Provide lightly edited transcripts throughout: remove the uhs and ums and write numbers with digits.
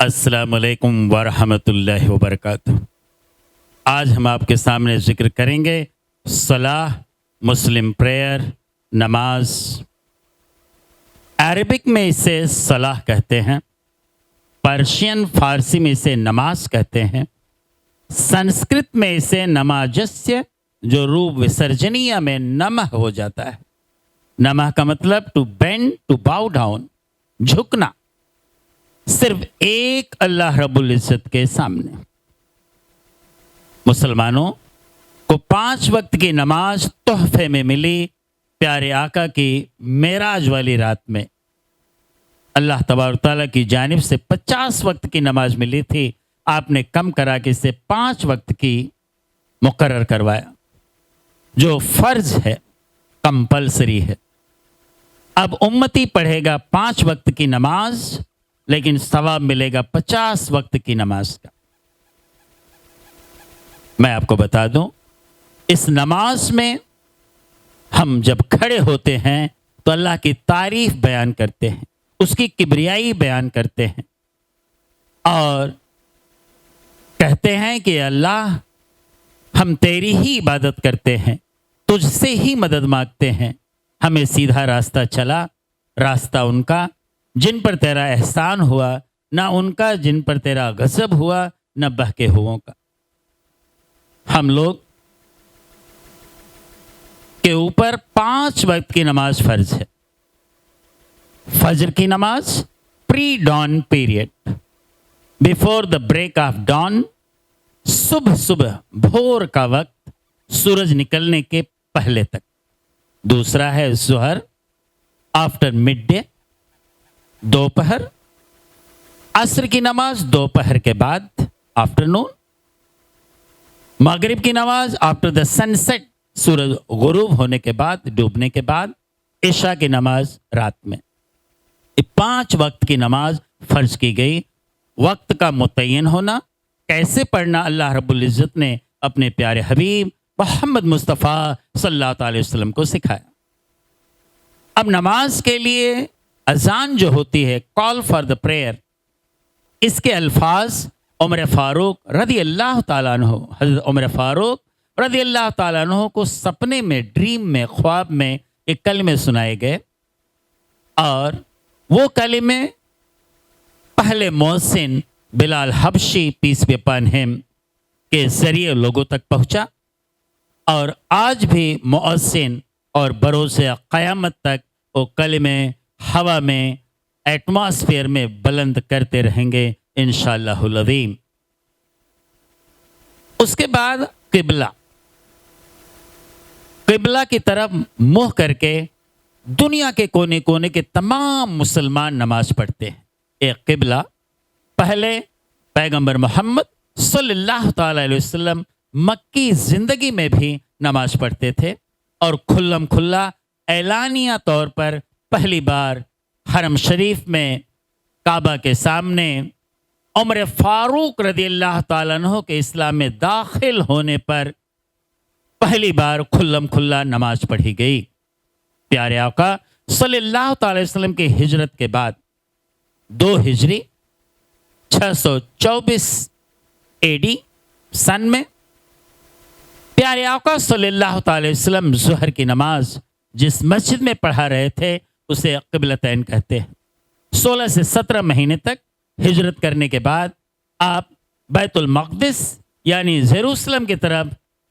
السلام علیکم ورحمۃ اللہ وبرکاتہ۔ آج ہم آپ کے سامنے ذکر کریں گے صلاح، مسلم پریئر، نماز۔ عربک میں اسے صلاح کہتے ہیں، پرشین فارسی میں اسے نماز کہتے ہیں، سنسکرت میں اسے نماجسیہ جو روپ وسرجنیہ میں نمہ ہو جاتا ہے۔ نمہ کا مطلب to band, to Bahu down, جھکنا صرف ایک اللہ رب العزت کے سامنے۔ مسلمانوں کو 5 وقت کی نماز تحفے میں ملی پیارے آقا کی معراج والی رات میں۔ اللہ تبارک تعالیٰ کی جانب سے 50 وقت کی نماز ملی تھی، آپ نے کم کرا کے اسے 5 وقت کی مقرر کروایا، جو فرض ہے، کمپلسری ہے۔ اب امتی پڑھے گا 5 وقت کی نماز، لیکن ثواب ملے گا 50 وقت کی نماز کا۔ میں آپ کو بتا دوں، اس نماز میں ہم جب کھڑے ہوتے ہیں تو اللہ کی تعریف بیان کرتے ہیں، اس کی کبریائی بیان کرتے ہیں، اور کہتے ہیں کہ اللہ، ہم تیری ہی عبادت کرتے ہیں، تجھ سے ہی مدد مانگتے ہیں، ہمیں سیدھا راستہ چلا، راستہ ان کا جن پر تیرا احسان ہوا، نہ ان کا جن پر تیرا غضب ہوا، نہ بہکے ہووں کا۔ ہم لوگ کے اوپر 5 وقت کی نماز فرض ہے۔ فجر کی نماز، pre dawn period, before the break of dawn, صبح بھور کا وقت، سورج نکلنے کے پہلے تک۔ دوسرا ہے ظہر، آفٹر مڈ ڈے، دوپہر۔ عصر کی نماز دوپہر کے بعد، آفٹرنون۔ مغرب کی نماز آفٹر دا سن سیٹ، سورج غروب ہونے کے بعد، ڈوبنے کے بعد۔ عشاء کی نماز رات میں۔ 5 وقت کی نماز فرض کی گئی۔ وقت کا متعین ہونا، کیسے پڑھنا، اللہ رب العزت نے اپنے پیارے حبیب محمد مصطفیٰ صلی اللہ علیہ وسلم کو سکھایا۔ اب نماز کے لیے اذان جو ہوتی ہے، کال فار دا پریئر، اس کے الفاظ عمر فاروق رضی اللہ تعالیٰ عنہ، حضرت عمر فاروق رضی اللہ تعالیٰ عنہ کو سپنے میں، ڈریم میں، خواب میں ایک کلمے سنائے گئے، اور وہ کلمے پہلے محسن بلال حبشی پیس بی اپان ہم کے ذریعے لوگوں تک پہنچا، اور آج بھی محسن اور بروز قیامت تک وہ کلمے ہوا میں، ایٹماسفیئر میں بلند کرتے رہیں گے انشاءاللہ العظیم۔ اس کے بعد قبلہ کی طرف منہ کر کے دنیا کے کونے کونے کے تمام مسلمان نماز پڑھتے ہیں۔ ایک قبلہ، پہلے پیغمبر محمد صلی اللہ تعالی علیہ وسلم مکی زندگی میں بھی نماز پڑھتے تھے، اور کھلم کھلا اعلانیہ طور پر پہلی بار حرم شریف میں کعبہ کے سامنے عمر فاروق رضی اللہ تعالیٰ عنہ کے اسلام میں داخل ہونے پر پہلی بار کھلم کھلا نماز پڑھی گئی۔ پیارے آقا صلی اللہ تعالی وسلم کی ہجرت کے بعد 2 ہجری 624 AD سن میں پیارے آقا صلی اللہ تعالی وسلم ظہر کی نماز جس مسجد میں پڑھا رہے تھے اسے قبلتین کہتے ہیں۔ 16 سے 17 مہینے تک ہجرت کرنے کے بعد آپ بیت المقدس یعنی یروشلم کی طرف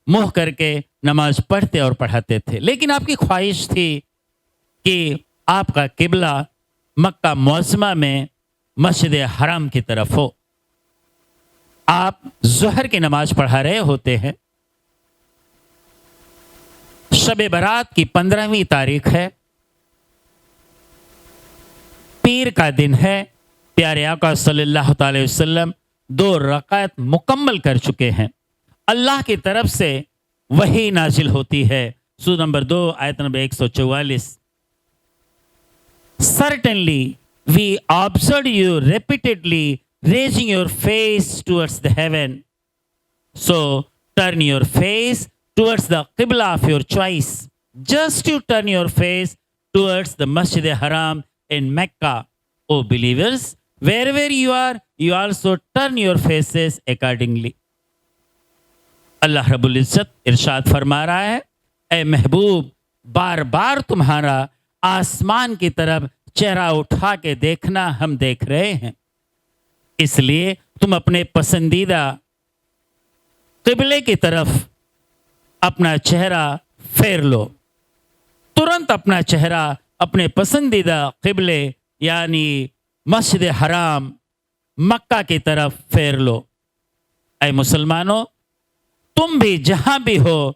منہ کر کے نماز پڑھتے اور پڑھاتے تھے، لیکن آپ کی خواہش تھی کہ آپ کا قبلہ مکہ معظمہ میں مسجد حرام کی طرف ہو۔ آپ ظہر کی نماز پڑھا رہے ہوتے ہیں، شب برات کی 15ویں تاریخ ہے، پیر کا دن ہے۔ پیارے آقا صلی اللہ تعالی وسلم 2 رکعت مکمل کر چکے ہیں۔ اللہ کی طرف سے وحی نازل ہوتی ہے، سورہ نمبر 2 آیت number 144۔ Certainly we observed you repeatedly raising your face towards the heaven. So turn your face towards the Qibla of your choice. Just you turn your face towards the Masjid Haram in Mecca. O believers, wherever you are, you also turn your faces accordingly. اللہ رب العزت ارشاد فرما رہا ہے، اے محبوب بار بار تمہارا آسمان کی طرف چہرہ اٹھا کے دیکھنا ہم دیکھ رہے ہیں، اس لیے تم اپنے پسندیدہ قبلے کی طرف اپنا چہرہ پھیر لو، ترنت اپنا چہرہ اپنے پسندیدہ قبلے یعنی مسجد حرام مکہ کی طرف پھیر لو۔ اے مسلمانوں، تم بھی جہاں بھی ہو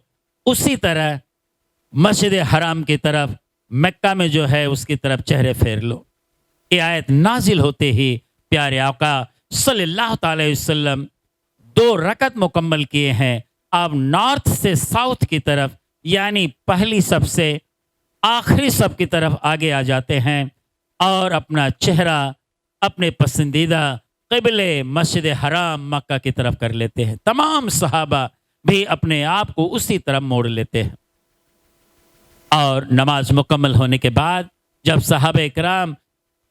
اسی طرح مسجد حرام کی طرف، مکہ میں جو ہے اس کی طرف چہرے پھیر لو۔ یہ آیت نازل ہوتے ہی پیارے آقا صلی اللہ تعالی وسلم 2 رکعت مکمل کیے ہیں۔ آپ نارتھ سے ساؤتھ کی طرف یعنی پہلی صف سے آخری صف کی طرف آگے آ جاتے ہیں اور اپنا چہرہ اپنے پسندیدہ قبلے مسجد حرام مکہ کی طرف کر لیتے ہیں۔ تمام صحابہ بھی اپنے آپ کو اسی طرف موڑ لیتے ہیں، اور نماز مکمل ہونے کے بعد جب صحابہ اکرام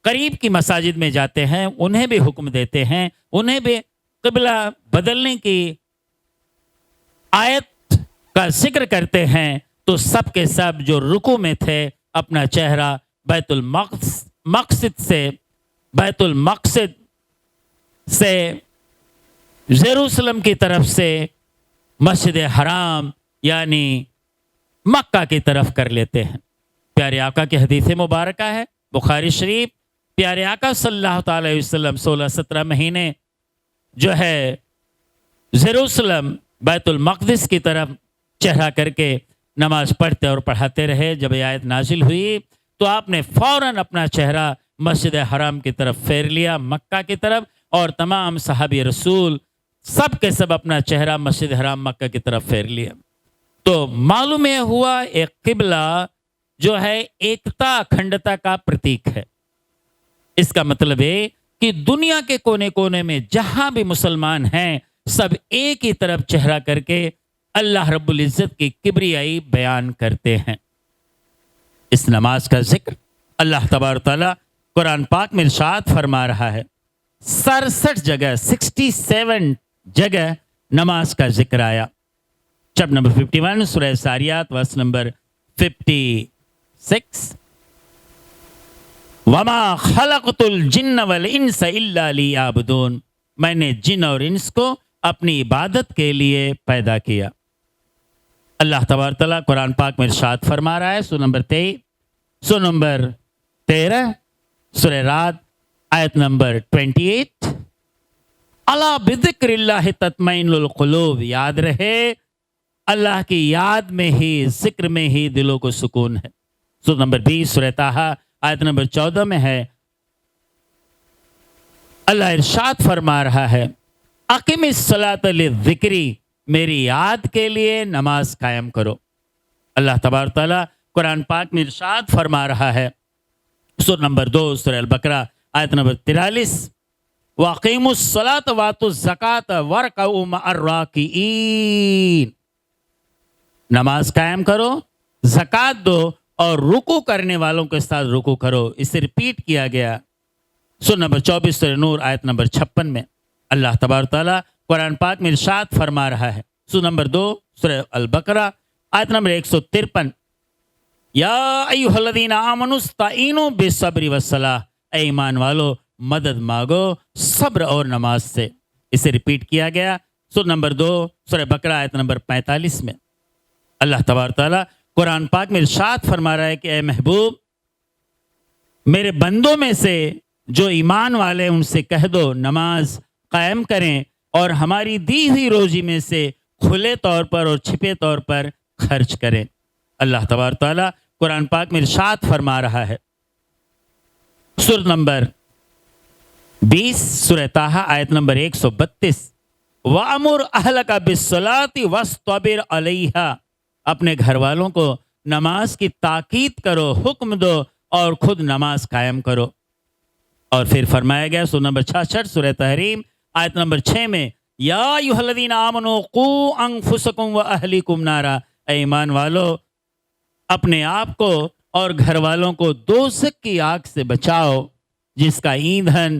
قریب کی مساجد میں جاتے ہیں انہیں بھی حکم دیتے ہیں، انہیں بھی قبلہ بدلنے کی آیت کا ذکر کرتے ہیں، تو سب کے سب جو رکوع میں تھے اپنا چہرہ بیت المقصد سے یروشلم کی طرف سے مسجد حرام یعنی مکہ کی طرف کر لیتے ہیں۔ پیارے آقا کی حدیث مبارکہ ہے بخاری شریف، پیارے آقا صلی اللہ تعالی وسلم 16-17 مہینے جو ہے یروشلم بیت المقدس کی طرف چہرہ کر کے نماز پڑھتے اور پڑھاتے رہے۔ جب یہ آیت نازل ہوئی تو آپ نے فوراً اپنا چہرہ مسجد حرام کی طرف پھیر لیا، مکہ کی طرف، اور تمام صحابی رسول سب کے سب اپنا چہرہ مسجد حرام مکہ کی طرف پھیر لیا۔ تو معلوم یہ ہوا ایک قبلہ جو ہے ایکتا اکھنڈتا کا پرتیک ہے۔ اس کا مطلب ہے کہ دنیا کے کونے کونے میں جہاں بھی مسلمان ہیں سب ایک ہی طرف چہرہ کر کے اللہ رب العزت کی کبریائی بیان کرتے ہیں۔ اس نماز کا ذکر اللہ تبارک تعالیٰ قرآن پاک میں ارشاد فرما رہا ہے، 67 جگہ 67 جگہ نماز کا ذکر آیا۔ چپ نمبر 51 سورہ ساریات ورس نمبر 56، وما خلقت الجن والانس الا لیعبدون، میں نے جن اور انس کو اپنی عبادت کے لیے پیدا کیا۔ اللہ تبارک تعالیٰ قرآن پاک میں ارشاد فرما رہا ہے، سورہ نمبر 13 سورہ رعد آیت نمبر 28، الا بذکر اللہ تطمئن القلوب، یاد رہے اللہ کی یاد میں ہی، ذکر میں ہی دلوں کو سکون ہے۔ سورہ نمبر 20 سورہ طٰہٰ آیت نمبر 14 میں ہے، اللہ ارشاد فرما رہا ہے، اقم الصلاۃ للذکری، میری یاد کے لیے نماز قائم کرو۔ اللہ تبارک تعالیٰ قرآن پاک میں ارشاد فرما رہا ہے، سورہ نمبر 2 سورہ البقرہ آیت نمبر 43، وَأَقِیمُوا الصَّلَاةَ وَآتُوا الزَّکَاةَ وَارْکَعُوا مَعَ الرَّاکِعِینَ، نماز قائم کرو، زکوٰۃ دو اور رکوع کرنے والوں کے ساتھ رکوع کرو۔ اسے ریپیٹ کیا گیا سورہ نمبر 24 سورہ نور آیت نمبر 56 میں۔ اللہ تبارک تعالیٰ قرآن پاک میں ارشاد فرما رہا ہے، سورہ نمبر 2 سورہ البقرہ آیت نمبر 153، یا ایھا الذین آمنوا استعینوا بالصبر والصلاۃ، اے ایمان والو مدد مانگو صبر اور نماز سے۔ اسے ریپیٹ کیا گیا سورہ نمبر 2 سورہ بقرہ آیت نمبر 45 میں۔ اللہ تبارک تعالیٰ قرآن پاک میں ارشاد فرما رہا ہے کہ اے محبوب، میرے بندوں میں سے جو ایمان والے ان سے کہہ دو نماز قائم کریں اور ہماری دی ہوئی روزی میں سے کھلے طور پر اور چھپے طور پر خرچ کریں۔ اللہ تبارک تعالیٰ قرآن پاک میں ارشاد فرما رہا ہے، سورہ نمبر 20 سورہ طٰہٰ آیت نمبر 132، وَأَمُرْ أَهْلَكَ بِالصَّلَاةِ وَاصْطَبِرْ عَلَيْهَا، اپنے گھر والوں کو نماز کی تاکید کرو، حکم دو اور خود نماز قائم کرو۔ اور پھر فرمایا گیا سورہ نمبر 66 سورہ تحریم آیت نمبر 6 میں، یا ایھا الذین آمنوا قوا انفسکم واہلیکم نارا، اے ایمان والو اپنے آپ کو اور گھر والوں کو دوزخ کی آگ سے بچاؤ، جس کا ایندھن